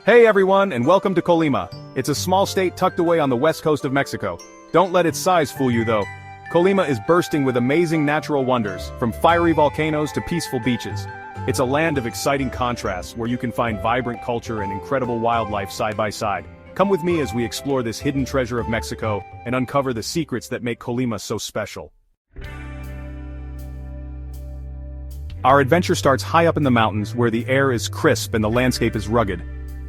Hey everyone, and welcome to Colima. It's a small state tucked away on the west coast of Mexico. Don't let its size fool you though. Colima is bursting with amazing natural wonders, from fiery volcanoes to peaceful beaches. It's a land of exciting contrasts where you can find vibrant culture and incredible wildlife side by side. Come with me as we explore this hidden treasure of Mexico and uncover the secrets that make Colima so special. Our adventure starts high up in the mountains where the air is crisp and the landscape is rugged.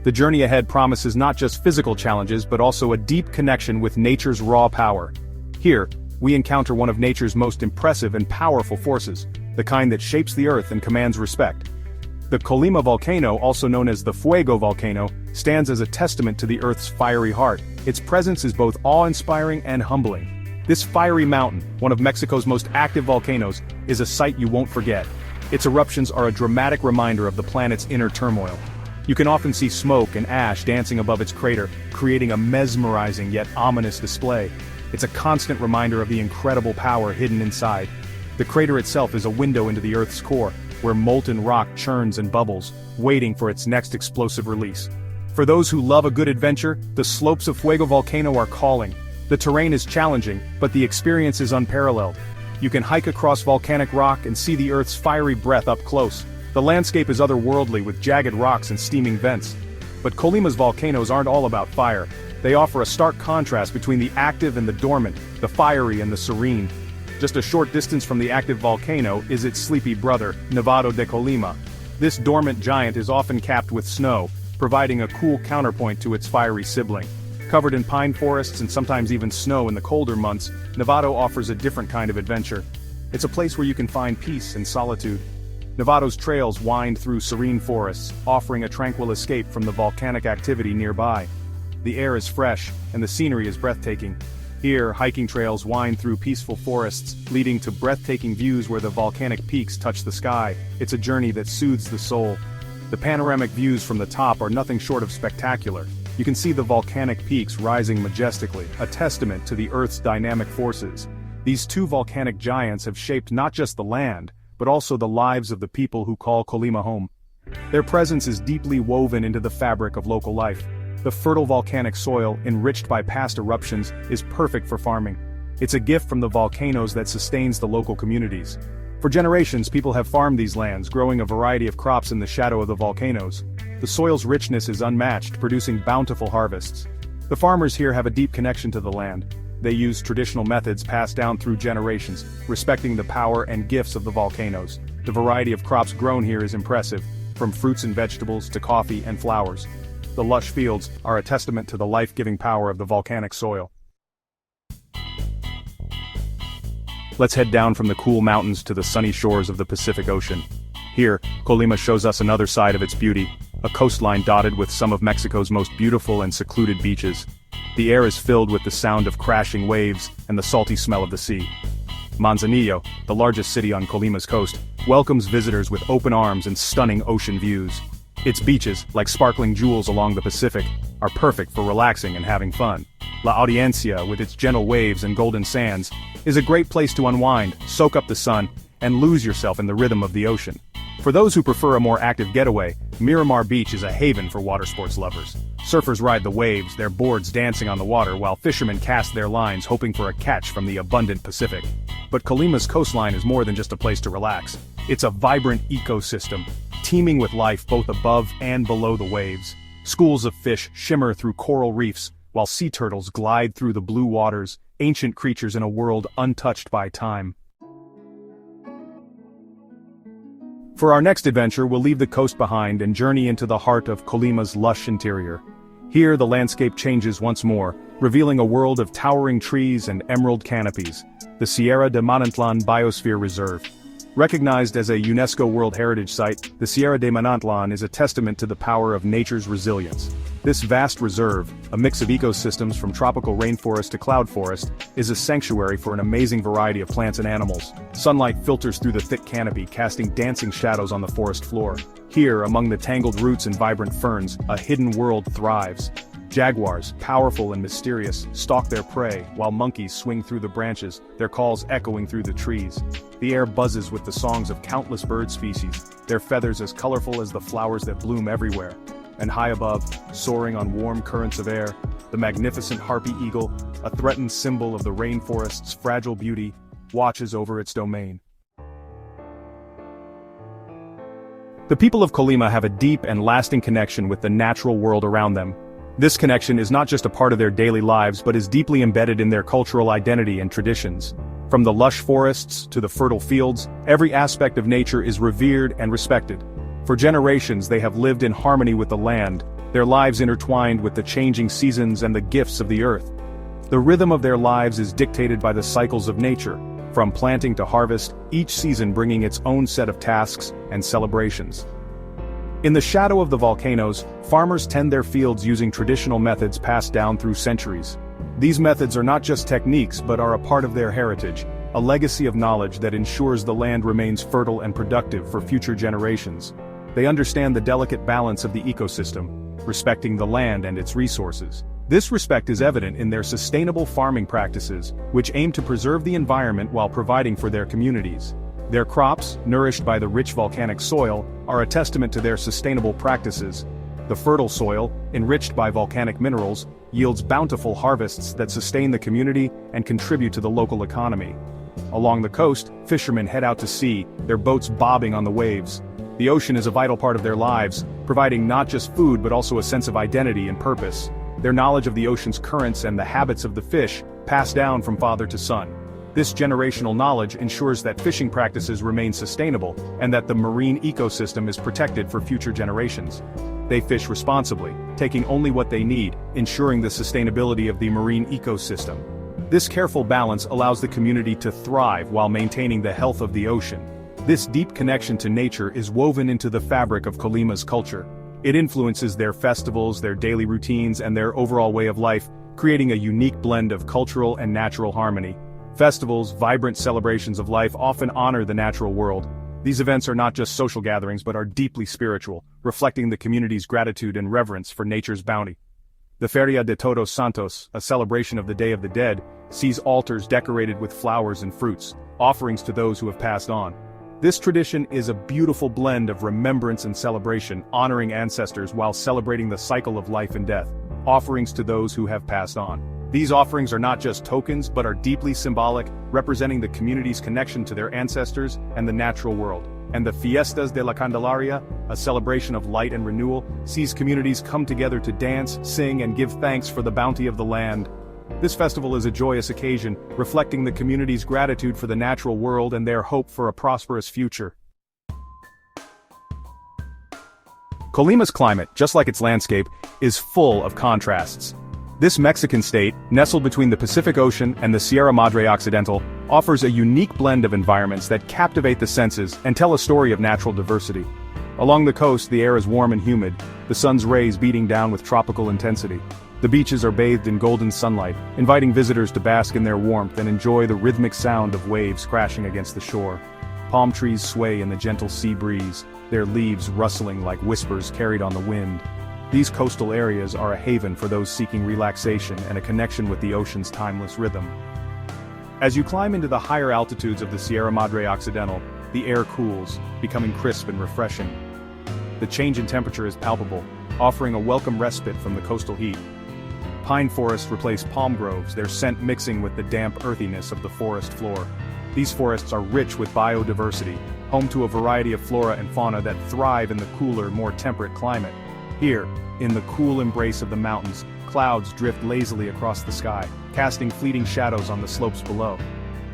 The journey ahead promises not just physical challenges but also a deep connection with nature's raw power. Here, we encounter one of nature's most impressive and powerful forces, the kind that shapes the earth and commands respect. The Colima volcano, also known as the Fuego volcano, stands as a testament to the Earth's fiery heart. Its presence is both awe-inspiring and humbling. This fiery mountain, one of Mexico's most active volcanoes, is a sight you won't forget. Its eruptions are a dramatic reminder of the planet's inner turmoil. You can often see smoke and ash dancing above its crater, creating a mesmerizing yet ominous display. It's a constant reminder of the incredible power hidden inside. The crater itself is a window into the Earth's core, where molten rock churns and bubbles, waiting for its next explosive release. For those who love a good adventure, the slopes of Fuego volcano are calling. The terrain is challenging, but the experience is unparalleled. You can hike across volcanic rock and see the Earth's fiery breath up close. The landscape is otherworldly with jagged rocks and steaming vents. But Colima's volcanoes aren't all about fire. They offer a stark contrast between the active and the dormant, the fiery and the serene. Just a short distance from the active volcano is its sleepy brother, Nevado de Colima. This dormant giant is often capped with snow, providing a cool counterpoint to its fiery sibling. Covered in pine forests and sometimes even snow in the colder months, Nevado offers a different kind of adventure. It's a place where you can find peace and solitude. Nevado's trails wind through serene forests, offering a tranquil escape from the volcanic activity nearby. The air is fresh, and the scenery is breathtaking. Here, hiking trails wind through peaceful forests, leading to breathtaking views where the volcanic peaks touch the sky. It's a journey that soothes the soul. The panoramic views from the top are nothing short of spectacular. You can see the volcanic peaks rising majestically, a testament to the Earth's dynamic forces. These two volcanic giants have shaped not just the land, but also the lives of the people who call Colima home. Their presence is deeply woven into the fabric of local life. The fertile volcanic soil, enriched by past eruptions, is perfect for farming. It's a gift from the volcanoes that sustains the local communities. For generations, people have farmed these lands, growing a variety of crops in the shadow of the volcanoes. The soil's richness is unmatched, producing bountiful harvests. The farmers here have a deep connection to the land. They use traditional methods passed down through generations, respecting the power and gifts of the volcanoes. The variety of crops grown here is impressive, from fruits and vegetables to coffee and flowers. The lush fields are a testament to the life-giving power of the volcanic soil. Let's head down from the cool mountains to the sunny shores of the Pacific Ocean. Here, Colima shows us another side of its beauty, a coastline dotted with some of Mexico's most beautiful and secluded beaches. The air is filled with the sound of crashing waves and the salty smell of the sea. Manzanillo, the largest city on Colima's coast, welcomes visitors with open arms and stunning ocean views. Its beaches, like sparkling jewels along the Pacific, are perfect for relaxing and having fun. La Audiencia, with its gentle waves and golden sands, is a great place to unwind, soak up the sun, and lose yourself in the rhythm of the ocean. For those who prefer a more active getaway, Miramar Beach is a haven for water sports lovers. Surfers ride the waves, their boards dancing on the water, while fishermen cast their lines hoping for a catch from the abundant Pacific. But Colima's coastline is more than just a place to relax. It's a vibrant ecosystem, teeming with life both above and below the waves. Schools of fish shimmer through coral reefs, while sea turtles glide through the blue waters, ancient creatures in a world untouched by time. For our next adventure, we'll leave the coast behind and journey into the heart of Colima's lush interior. Here, the landscape changes once more, revealing a world of towering trees and emerald canopies, the Sierra de Manantlan Biosphere Reserve. Recognized as a UNESCO World Heritage Site, the Sierra de Manantlan is a testament to the power of nature's resilience. This vast reserve, a mix of ecosystems from tropical rainforest to cloud forest, is a sanctuary for an amazing variety of plants and animals. Sunlight filters through the thick canopy, casting dancing shadows on the forest floor. Here, among the tangled roots and vibrant ferns, a hidden world thrives. Jaguars, powerful and mysterious, stalk their prey, while monkeys swing through the branches, their calls echoing through the trees. The air buzzes with the songs of countless bird species, their feathers as colorful as the flowers that bloom everywhere. And high above, soaring on warm currents of air, the magnificent harpy eagle, a threatened symbol of the rainforest's fragile beauty, watches over its domain. The people of Colima have a deep and lasting connection with the natural world around them. This connection is not just a part of their daily lives but is deeply embedded in their cultural identity and traditions. From the lush forests to the fertile fields, every aspect of nature is revered and respected. For generations they have lived in harmony with the land, their lives intertwined with the changing seasons and the gifts of the earth. The rhythm of their lives is dictated by the cycles of nature, from planting to harvest, each season bringing its own set of tasks and celebrations. In the shadow of the volcanoes, farmers tend their fields using traditional methods passed down through centuries. These methods are not just techniques but are a part of their heritage, a legacy of knowledge that ensures the land remains fertile and productive for future generations. They understand the delicate balance of the ecosystem, respecting the land and its resources. This respect is evident in their sustainable farming practices, which aim to preserve the environment while providing for their communities. Their crops, nourished by the rich volcanic soil, are a testament to their sustainable practices. The fertile soil, enriched by volcanic minerals, yields bountiful harvests that sustain the community and contribute to the local economy. Along the coast, fishermen head out to sea, their boats bobbing on the waves. The ocean is a vital part of their lives, providing not just food but also a sense of identity and purpose. Their knowledge of the ocean's currents and the habits of the fish, passed down from father to son. This generational knowledge ensures that fishing practices remain sustainable and that the marine ecosystem is protected for future generations. They fish responsibly, taking only what they need, ensuring the sustainability of the marine ecosystem. This careful balance allows the community to thrive while maintaining the health of the ocean. This deep connection to nature is woven into the fabric of Colima's culture. It influences their festivals, their daily routines, and their overall way of life, creating a unique blend of cultural and natural harmony. Festivals, vibrant celebrations of life, often honor the natural world. These events are not just social gatherings but are deeply spiritual, reflecting the community's gratitude and reverence for nature's bounty. The Feria de Todos Santos, a celebration of the Day of the Dead, sees altars decorated with flowers and fruits, offerings to those who have passed on. This tradition is a beautiful blend of remembrance and celebration, honoring ancestors while celebrating the cycle of life and death, offerings to those who have passed on. These offerings are not just tokens but are deeply symbolic, representing the community's connection to their ancestors and the natural world. And the Fiestas de la Candelaria, a celebration of light and renewal, sees communities come together to dance, sing, and give thanks for the bounty of the land. This festival is a joyous occasion, reflecting the community's gratitude for the natural world and their hope for a prosperous future. Colima's climate, just like its landscape, is full of contrasts. This Mexican state, nestled between the Pacific Ocean and the Sierra Madre Occidental, offers a unique blend of environments that captivate the senses and tell a story of natural diversity. Along the coast, the air is warm and humid, the sun's rays beating down with tropical intensity. The beaches are bathed in golden sunlight, inviting visitors to bask in their warmth and enjoy the rhythmic sound of waves crashing against the shore. Palm trees sway in the gentle sea breeze, their leaves rustling like whispers carried on the wind. These coastal areas are a haven for those seeking relaxation and a connection with the ocean's timeless rhythm. As you climb into the higher altitudes of the Sierra Madre Occidental, the air cools, becoming crisp and refreshing. The change in temperature is palpable, offering a welcome respite from the coastal heat. Pine forests replace palm groves, their scent mixing with the damp earthiness of the forest floor. These forests are rich with biodiversity, home to a variety of flora and fauna that thrive in the cooler, more temperate climate. Here, in the cool embrace of the mountains, clouds drift lazily across the sky, casting fleeting shadows on the slopes below.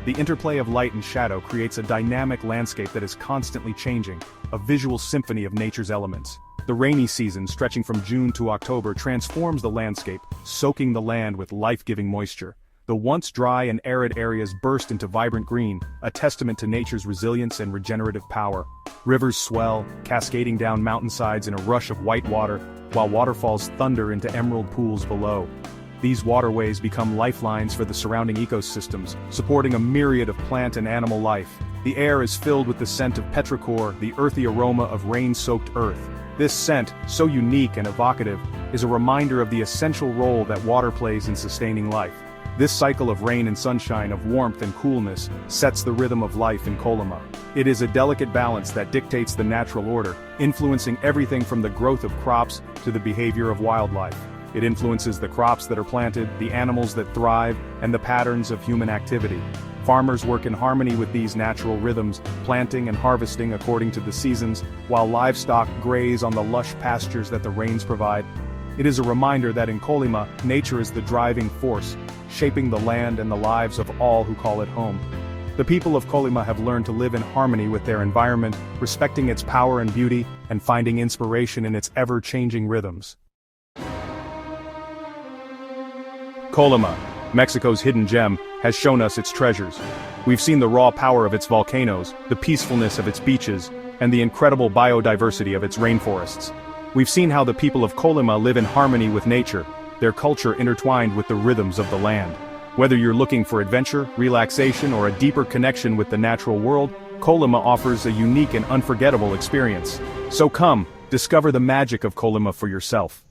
The interplay of light and shadow creates a dynamic landscape that is constantly changing, a visual symphony of nature's elements. The rainy season, stretching from June to October, transforms the landscape, soaking the land with life-giving moisture. The once dry and arid areas burst into vibrant green, a testament to nature's resilience and regenerative power. Rivers swell, cascading down mountainsides in a rush of white water, while waterfalls thunder into emerald pools below. These waterways become lifelines for the surrounding ecosystems, supporting a myriad of plant and animal life. The air is filled with the scent of petrichor, the earthy aroma of rain-soaked earth. This scent, so unique and evocative, is a reminder of the essential role that water plays in sustaining life. This cycle of rain and sunshine, of warmth and coolness, sets the rhythm of life in Colima. It is a delicate balance that dictates the natural order, influencing everything from the growth of crops to the behavior of wildlife. It influences the crops that are planted, the animals that thrive, and the patterns of human activity. Farmers work in harmony with these natural rhythms, planting and harvesting according to the seasons, while livestock graze on the lush pastures that the rains provide. It is a reminder that in Colima, nature is the driving force, shaping the land and the lives of all who call it home. The people of Colima have learned to live in harmony with their environment, respecting its power and beauty, and finding inspiration in its ever-changing rhythms. Colima, Mexico's hidden gem, has shown us its treasures. We've seen the raw power of its volcanoes, the peacefulness of its beaches, and the incredible biodiversity of its rainforests. We've seen how the people of Colima live in harmony with nature, their culture intertwined with the rhythms of the land. Whether you're looking for adventure, relaxation, or a deeper connection with the natural world, Colima offers a unique and unforgettable experience. So come, discover the magic of Colima for yourself.